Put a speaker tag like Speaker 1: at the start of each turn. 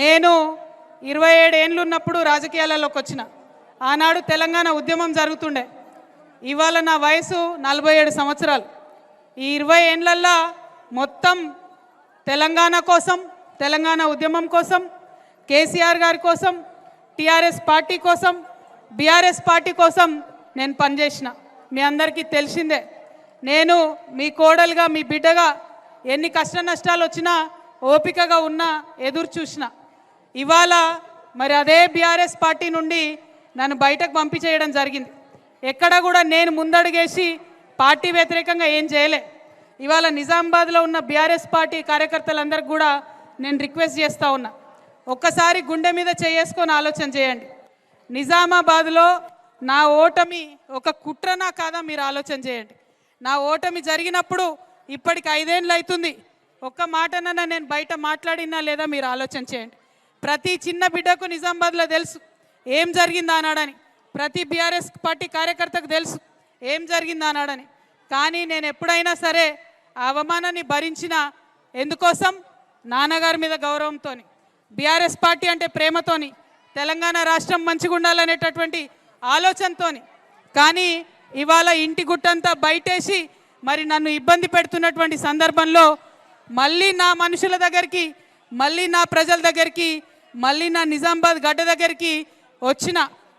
Speaker 1: నేను 27 ఏళ్ళు ఉన్నప్పుడు రాజకీయాలలోకి వచ్చిన. ఆనాడు తెలంగాణ ఉద్యమం జరుగుతుండే. ఇవాళ నా వయసు 47 సంవత్సరాలు. ఈ 20 ఏళ్ళల్లో మొత్తం తెలంగాణ కోసం, తెలంగాణ ఉద్యమం కోసం, కేసీఆర్ గారి కోసం, టీఆర్ఎస్ పార్టీ కోసం, బీఆర్ఎస్ పార్టీ కోసం నేను పనిచేసిన. మీ అందరికీ తెలిసిందే. నేను మీ కోడలుగా, మీ బిడ్డగా ఎన్ని కష్ట నష్టాలు వచ్చినా ఓపికగా ఉన్నా, ఎదురు చూసిన. ఇవాళ మరి అదే బీఆర్ఎస్ పార్టీ నుండి నన్ను బయటకు పంపించేయడం జరిగింది. ఎక్కడ కూడా నేను ముందడుగేసి పార్టీ వ్యతిరేకంగా ఏం చేయలే. ఇవాళ నిజామాబాద్లో ఉన్న బీఆర్ఎస్ పార్టీ కార్యకర్తలందరికీ కూడా నేను రిక్వెస్ట్ చేస్తూ ఉన్నా, ఒక్కసారి గుండె మీద చేసుకొని ఆలోచన చేయండి. నిజామాబాద్లో నా ఓటమి ఒక కుట్రనా కాదా మీరు ఆలోచన చేయండి. నా ఓటమి జరిగినప్పుడు ఇప్పటికి 5 ఏళ్ళు అవుతుంది. ఒక్క మాటనన్నా నేను బయట మాట్లాడినా లేదా మీరు ఆలోచన చేయండి. ప్రతి చిన్న బిడ్డకు నిజామాబాద్లో తెలుసు ఏం జరిగిందా అన్నాడని. ప్రతి బీఆర్ఎస్ పార్టీ కార్యకర్తకు తెలుసు ఏం జరిగిందా అన్నాడని. కానీ నేను ఎప్పుడైనా సరే ఆ అవమానాన్ని భరించిన ఎందుకోసం? నాన్నగారి మీద గౌరవంతో, బీఆర్ఎస్ పార్టీ అంటే ప్రేమతోని, తెలంగాణ రాష్ట్రం మంచిగా ఉండాలనేటటువంటి ఆలోచనతో. కానీ ఇవాళ ఇంటి గుట్టంతా బయటేసి మరి నన్ను ఇబ్బంది పెడుతున్నటువంటి సందర్భంలో మళ్ళీ నా మనుషుల దగ్గరికి, మళ్ళీ నా ప్రజల దగ్గరికి, మళ్ళీ నా నిజామాబాద్ గడ్డ దగ్గరికి వచ్చిన.